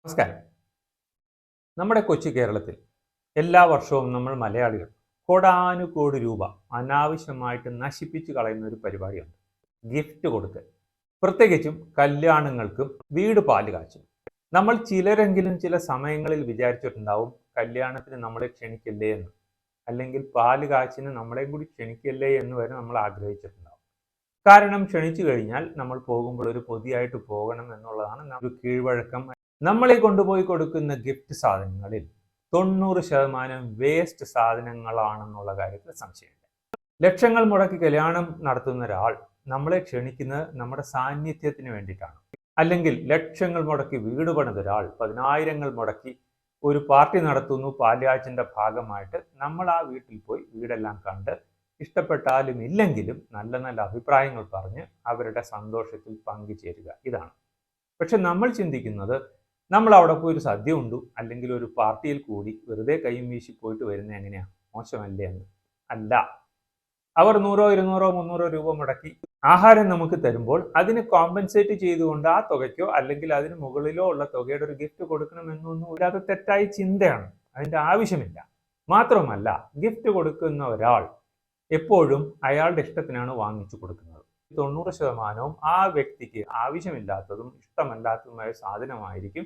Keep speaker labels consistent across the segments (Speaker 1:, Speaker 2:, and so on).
Speaker 1: നമസ്കാരം. നമ്മുടെ കൊച്ചു കേരളത്തിൽ എല്ലാ വർഷവും നമ്മൾ മലയാളികൾ കോടാനുകോടി രൂപ അനാവശ്യമായിട്ട് നശിപ്പിച്ചു കളയുന്ന ഒരു പരിപാടിയുണ്ട്, ഗിഫ്റ്റ് കൊടുക്കൽ. പ്രത്യേകിച്ചും കല്യാണങ്ങൾക്കും വീട് പാല് കാച്ചും. നമ്മൾ ചിലരെങ്കിലും ചില സമയങ്ങളിൽ വിചാരിച്ചിട്ടുണ്ടാവും കല്യാണത്തിന് നമ്മളെ ക്ഷണിക്കല്ലേ എന്ന്, അല്ലെങ്കിൽ പാല് കാച്ചിന് നമ്മളെ കൂടി ക്ഷണിക്കല്ലേ എന്ന് വരെ നമ്മൾ ആഗ്രഹിച്ചിട്ടുണ്ടാവും. കാരണം ക്ഷണിച്ചു കഴിഞ്ഞാൽ നമ്മൾ പോകുമ്പോൾ ഒരു പൊതിയായിട്ട് പോകണം എന്നുള്ളതാണ് ഒരു കീഴ്വഴക്കം. നമ്മളെ കൊണ്ടുപോയി കൊടുക്കുന്ന ഗിഫ്റ്റ് സാധനങ്ങളിൽ 90% വേസ്റ്റ് സാധനങ്ങളാണെന്നുള്ള കാര്യത്തിൽ സംശയമില്ല. ലക്ഷങ്ങൾ മുടക്കി കല്യാണം നടത്തുന്ന ഒരാൾ നമ്മളെ ക്ഷണിക്കുന്നത് നമ്മുടെ സാന്നിധ്യത്തിന് വേണ്ടിയിട്ടാണ്. അല്ലെങ്കിൽ ലക്ഷങ്ങൾ മുടക്കി വീട് പണിത ഒരാൾ 10,000 മുടക്കി ഒരു പാർട്ടി നടത്തുന്നു, പാലുകാച്ചിന്റെ ഭാഗമായിട്ട് നമ്മൾ ആ വീട്ടിൽ പോയി വീടെല്ലാം കണ്ട് ഇഷ്ടപ്പെട്ടാലും ഇല്ലെങ്കിലും നല്ല നല്ല അഭിപ്രായങ്ങൾ പറഞ്ഞ് അവരുടെ സന്തോഷത്തിൽ പങ്കുചേരുക, ഇതാണ്. പക്ഷെ നമ്മൾ ചിന്തിക്കുന്നത് നമ്മൾ അവിടെ പോയി ഒരു സദ്യ ഉണ്ടു അല്ലെങ്കിൽ ഒരു പാർട്ടിയിൽ കൂടി വെറുതെ കൈയും വീശി പോയിട്ട് വരുന്നത് എങ്ങനെയാണ്, മോശമല്ലേ എന്ന്. അല്ല, അവർ 100, 200, 300 രൂപ മുടക്കി ആഹാരം നമുക്ക് തരുമ്പോൾ അതിന് കോമ്പൻസേറ്റ് ചെയ്തുകൊണ്ട് ആ തുകയ്ക്കോ അല്ലെങ്കിൽ അതിന് മുകളിലോ ഉള്ള തുകയുടെ ഒരു ഗിഫ്റ്റ് കൊടുക്കണമെന്നൊന്നും ഇല്ലാതെ തെറ്റായ ചിന്തയാണ്. അതിൻ്റെ ആവശ്യമില്ല. മാത്രമല്ല, ഗിഫ്റ്റ് കൊടുക്കുന്ന ഒരാൾ എപ്പോഴും അയാളുടെ ഇഷ്ടത്തിനാണ് വാങ്ങിച്ചു കൊടുക്കുന്നത്. 90% ആ വ്യക്തിക്ക് ആവശ്യമില്ലാത്തതും ഇഷ്ടമല്ലാത്തതുമായ സാധനമായിരിക്കും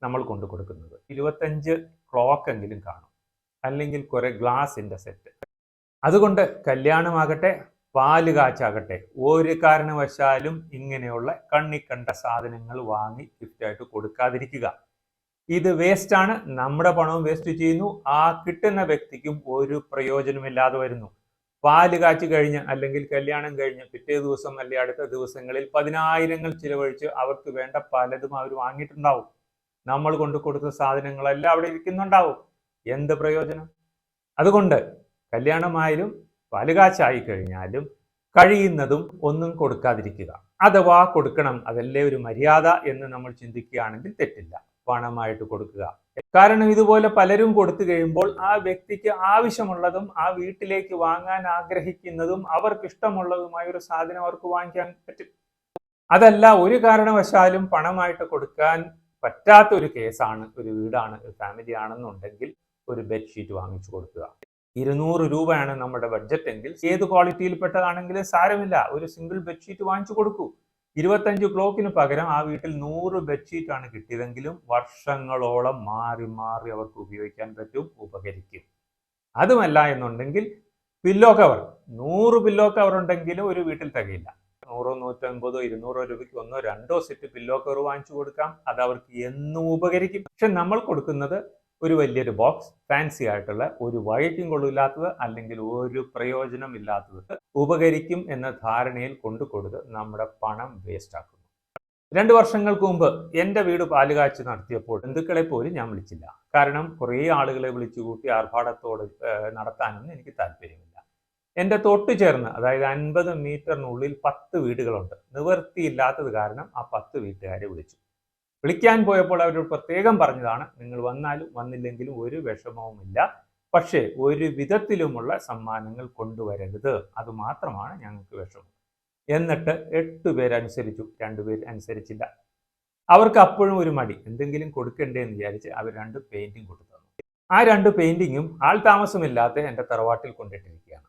Speaker 1: നമ്മൾ കൊണ്ടു കൊടുക്കുന്നത്. 25 ക്ലോക്ക് എങ്കിലും കാണും, അല്ലെങ്കിൽ കുറെ ഗ്ലാസിന്റെ സെറ്റ്. അതുകൊണ്ട് കല്യാണമാകട്ടെ പാല് കാച്ചാകട്ടെ ഒരു കാരണവശാലും ഇങ്ങനെയുള്ള കണ്ണിക്കണ്ട സാധനങ്ങൾ വാങ്ങി ഗിഫ്റ്റായിട്ട് കൊടുക്കാതിരിക്കുക. ഇത് വേസ്റ്റാണ്. നമ്മുടെ പണവും വേസ്റ്റ് ചെയ്യുന്നു. ആ കിട്ടുന്ന വ്യക്തിക്കും ഒരു പ്രയോജനമില്ലാതെ വരുന്നു. പാല് കാച്ചു കഴിഞ്ഞ് അല്ലെങ്കിൽ കല്യാണം കഴിഞ്ഞ് പിറ്റേ ദിവസം അല്ലെങ്കിൽ അടുത്ത ദിവസങ്ങളിൽ 10,000 ചിലവഴിച്ച് അവർക്ക് വേണ്ട പലതും അവർ വാങ്ങിയിട്ടുണ്ടാവും. നമ്മൾ കൊണ്ടു കൊടുത്ത സാധനങ്ങളെല്ലാം അവിടെ ഇരിക്കുന്നുണ്ടാവും. എന്ത് പ്രയോജനം? അതുകൊണ്ട് കല്യാണമായാലും പാല് കാച്ചായി കഴിഞ്ഞാലും കഴിയുന്നതും ഒന്നും കൊടുക്കാതിരിക്കുക. അഥവാ കൊടുക്കണം, അതല്ലേ ഒരു മര്യാദ എന്ന് നമ്മൾ ചിന്തിക്കുകയാണെങ്കിൽ തെറ്റില്ല. പണമായിട്ട് കൊടുക്കുക. കാരണം ഇതുപോലെ പലരും കൊടുത്തു കഴിയുമ്പോൾ ആ വ്യക്തിക്ക് ആവശ്യമുള്ളതും ആ വീട്ടിലേക്ക് വാങ്ങാൻ ആഗ്രഹിക്കുന്നതും അവർക്ക് ഇഷ്ടമുള്ളതുമായ ഒരു സാധനം അവർക്ക് വാങ്ങിക്കാൻ പറ്റും. അതല്ല, ഒരു കാരണവശാലും പണമായിട്ട് കൊടുക്കാൻ പറ്റാത്ത ഒരു കേസാണ്, ഒരു വീടാണ്, ഒരു ഫാമിലി ആണെന്നുണ്ടെങ്കിൽ ഒരു ബെഡ്ഷീറ്റ് വാങ്ങിച്ചു കൊടുക്കുക. 200 രൂപയാണ് നമ്മുടെ ബഡ്ജറ്റ് എങ്കിൽ ഏത് ക്വാളിറ്റിയിൽപ്പെട്ടതാണെങ്കിലും സാരമില്ല, ഒരു സിംഗിൾ ബെഡ്ഷീറ്റ് വാങ്ങിച്ചു കൊടുക്കൂ. 25 ക്ലോക്കിന് പകരം ആ വീട്ടിൽ 100 ബെഡ്ഷീറ്റാണ് കിട്ടിയതെങ്കിലും വർഷങ്ങളോളം മാറി മാറി അവർക്ക് ഉപയോഗിക്കാൻ പറ്റും, ഉപകരിക്കും. അതുമല്ല എന്നുണ്ടെങ്കിൽ പില്ലോ കവർ, 100 പില്ലോ കവർ ഉണ്ടെങ്കിലും ഒരു വീട്ടിൽ തികയില്ല. 100, 150, 200 രൂപയ്ക്ക് 1, 2 സെറ്റ് പില്ലോ കവർ വാങ്ങിച്ചു കൊടുക്കാം. അത് അവർക്ക് എന്നും ഉപകരിക്കും. പക്ഷെ നമ്മൾ കൊടുക്കുന്നത് ഒരു വലിയൊരു ബോക്സ്, ഫാൻസി ആയിട്ടുള്ള, ഒരു വഴിക്കും കൊള്ളില്ലാത്തത് അല്ലെങ്കിൽ ഒരു പ്രയോജനം ഇല്ലാത്തത്, ഉപകരിക്കും എന്ന ധാരണയിൽ കൊണ്ടുകൊടുത്ത് നമ്മുടെ പണം വേസ്റ്റ് ആക്കുന്നു. 2 വർഷങ്ങൾക്ക് മുമ്പ് എൻ്റെ വീട് പാലുകാച്ച് നടത്തിയപ്പോൾ ബന്ധുക്കളെ പോലും ഞാൻ വിളിച്ചില്ല. കാരണം കുറേ ആളുകളെ വിളിച്ചു കൂട്ടി ആർഭാടത്തോട് നടത്താനൊന്നും എനിക്ക് താല്പര്യമില്ല. എൻ്റെ തൊട്ടു ചേർന്ന്, അതായത് 50 മീറ്ററിനുള്ളിൽ 10 വീടുകളുണ്ട്. നിവൃത്തിയില്ലാത്തത് കാരണം ആ 10 വീട്ടുകാരെ വിളിച്ചു. വിളിക്കാൻ പോയപ്പോൾ അവരോട് പ്രത്യേകം പറഞ്ഞതാണ്, നിങ്ങൾ വന്നാലും വന്നില്ലെങ്കിലും ഒരു വിഷമവുമില്ല, പക്ഷേ ഒരു വിധത്തിലുമുള്ള സമ്മാനങ്ങൾ കൊണ്ടുവരരുത്, അത് മാത്രമാണ് ഞങ്ങൾക്ക് വിഷമം. എന്നിട്ട് 8 പേര് അനുസരിച്ചു, 2 പേര് അനുസരിച്ചില്ല. അവർക്ക് അപ്പോഴും ഒരു മടി, എന്തെങ്കിലും കൊടുക്കണ്ടേ എന്ന് വിചാരിച്ച് അവർ 2 പെയിന്റിങ് കൊടുത്തു തന്നു. ആ 2 പെയിന്റിങ്ങും ആൾ താമസമില്ലാത്ത എൻ്റെ തറവാട്ടിൽ കൊണ്ടിട്ടിരിക്കുകയാണ്.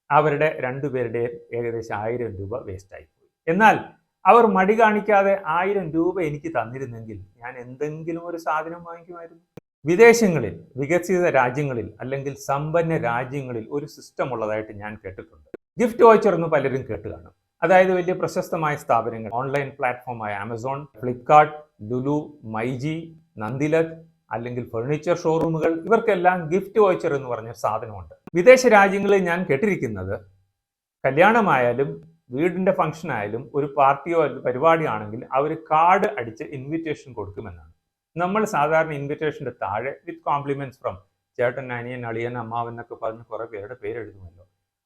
Speaker 1: അവരുടെ 2 പേരുടെയും ഏകദേശം 1000 രൂപ വേസ്റ്റായിപ്പോയി. എന്നാൽ അവർ മടി കാണിക്കാതെ 1000 രൂപ എനിക്ക് തന്നിരുന്നെങ്കിൽ ഞാൻ എന്തെങ്കിലും ഒരു സാധനം വാങ്ങിക്കുമായിരുന്നു. വിദേശങ്ങളിൽ, വികസിത രാജ്യങ്ങളിൽ അല്ലെങ്കിൽ സമ്പന്ന രാജ്യങ്ങളിൽ ഒരു സിസ്റ്റം ഉള്ളതായിട്ട് ഞാൻ കേട്ടിട്ടുണ്ട്. ഗിഫ്റ്റ് വൗച്ചർ എന്ന് പലരും കേട്ട് കാണും. അതായത് വലിയ പ്രശസ്തമായ സ്ഥാപനങ്ങൾ, ഓൺലൈൻ പ്ലാറ്റ്ഫോമായ ആമസോൺ, ഫ്ലിപ്കാർട്ട്, ലുലു, മൈജി, നന്ദിലത് അല്ലെങ്കിൽ ഫർണിച്ചർ ഷോറൂമുകൾ, ഇവർക്കെല്ലാം ഗിഫ്റ്റ് വൗച്ചർ എന്ന് പറഞ്ഞ സാധനമുണ്ട്. വിദേശ രാജ്യങ്ങളിൽ ഞാൻ കേട്ടിരിക്കുന്നത് കല്യാണമായാലും വീടിന്റെ ഫംഗ്ഷൻ ആയാലും ഒരു പാർട്ടിയോ പരിപാടിയാണെങ്കിൽ അവർ കാർഡ് അടിച്ച് ഇൻവിറ്റേഷൻ കൊടുക്കുമെന്നാണ്. നമ്മൾ സാധാരണ ഇൻവിറ്റേഷന്റെ താഴെ വിത്ത് കോംപ്ലിമെന്റ്സ് ഫ്രം ചേട്ടൻ, അനിയൻ, അളിയൻ, അമ്മാവൻ എന്നൊക്കെ പറഞ്ഞ് കുറെ പേരുടെ പേര് എഴുതുമല്ലോ.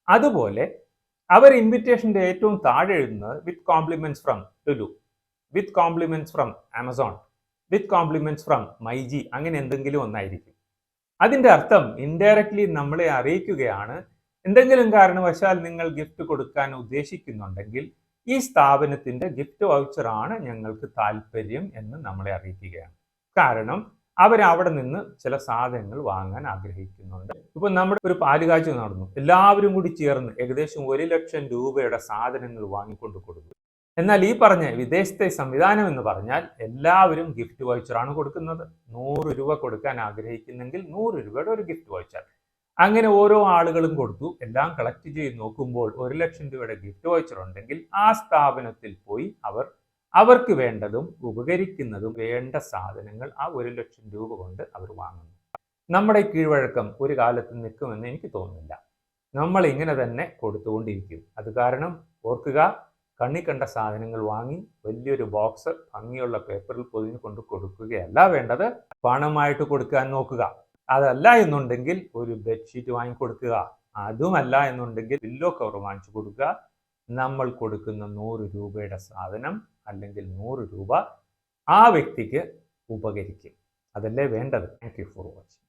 Speaker 1: അതുപോലെ അവർ ഇൻവിറ്റേഷന്റെ ഏറ്റവും താഴെ എഴുതുന്നത് with compliments from Lulu, with compliments from Amazon, with compliments from MyG, അങ്ങനെ എന്തെങ്കിലും ഒന്നായിരിക്കും. അതിന്റെ അർത്ഥം ഇൻഡയറക്ട്ലി നമ്മളെ അറിയിക്കുകയാണ്, എന്തെങ്കിലും കാരണവശാൽ നിങ്ങൾ ഗിഫ്റ്റ് കൊടുക്കാൻ ഉദ്ദേശിക്കുന്നുണ്ടെങ്കിൽ ഈ സ്ഥാപനത്തിന്റെ ഗിഫ്റ്റ് വൗച്ചറാണ് ഞങ്ങൾക്ക് താല്പര്യം എന്ന് നമ്മളെ അറിയിക്കുകയാണ്. കാരണം അവരവിടെ നിന്ന് ചില സാധനങ്ങൾ വാങ്ങാൻ ആഗ്രഹിക്കുന്നുണ്ട്. ഇപ്പൊ നമ്മുടെ ഒരു പാലുകാഴ്ച നടന്നു, എല്ലാവരും കൂടി ചേർന്ന് ഏകദേശം 1,00,000 രൂപയുടെ സാധനങ്ങൾ വാങ്ങിക്കൊണ്ട് കൊടുത്തു. എന്നാൽ ഈ പറഞ്ഞ വിദേശത്തെ സംവിധാനം എന്ന് പറഞ്ഞാൽ എല്ലാവരും ഗിഫ്റ്റ് വൗച്ചറാണ് കൊടുക്കുന്നത്. 100 രൂപ കൊടുക്കാൻ ആഗ്രഹിക്കുന്നെങ്കിൽ 100 രൂപയുടെ ഒരു ഗിഫ്റ്റ് വൗച്ചർ. അങ്ങനെ ഓരോ ആളുകളും കൊടുത്തു. എല്ലാം കളക്ട് ചെയ്ത് നോക്കുമ്പോൾ 1,00,000 രൂപയുടെ ഗിഫ്റ്റ് വൗച്ചർ ഉണ്ടെങ്കിൽ ആ സ്ഥാപനത്തിൽ പോയി അവർക്ക് വേണ്ടതും ഉപകരിക്കുന്നതും വേണ്ട സാധനങ്ങൾ ആ 1,00,000 രൂപ കൊണ്ട് അവർ വാങ്ങുന്നു. നമ്മുടെ കീഴ്വഴക്കം ഒരു കാലത്ത് നിൽക്കുമെന്ന് എനിക്ക് തോന്നുന്നില്ല. നമ്മൾ ഇങ്ങനെ തന്നെ കൊടുത്തുകൊണ്ടിരിക്കും. അത് കാരണം ഓർക്കുക, കണ്ണി കണ്ട സാധനങ്ങൾ വാങ്ങി വലിയൊരു ബോക്സ് ഭംഗിയുള്ള പേപ്പറിൽ പൊതിഞ്ഞു കൊണ്ട് കൊടുക്കുകയല്ല വേണ്ടത്. പണമായിട്ട് കൊടുക്കാൻ നോക്കുക. അതല്ല എന്നുണ്ടെങ്കിൽ ഒരു ബെഡ്ഷീറ്റ് വാങ്ങിക്കൊടുക്കുക. അതുമല്ല എന്നുണ്ടെങ്കിൽ പില്ലോ കവർ വാങ്ങിച്ചു കൊടുക്കുക. നമ്മൾ കൊടുക്കുന്ന 100 രൂപയുടെ സാധനം അല്ലെങ്കിൽ 100 രൂപ ആ വ്യക്തിക്ക് ഉപകരിക്കും. അതല്ലേ വേണ്ടത്. Thank you for watching.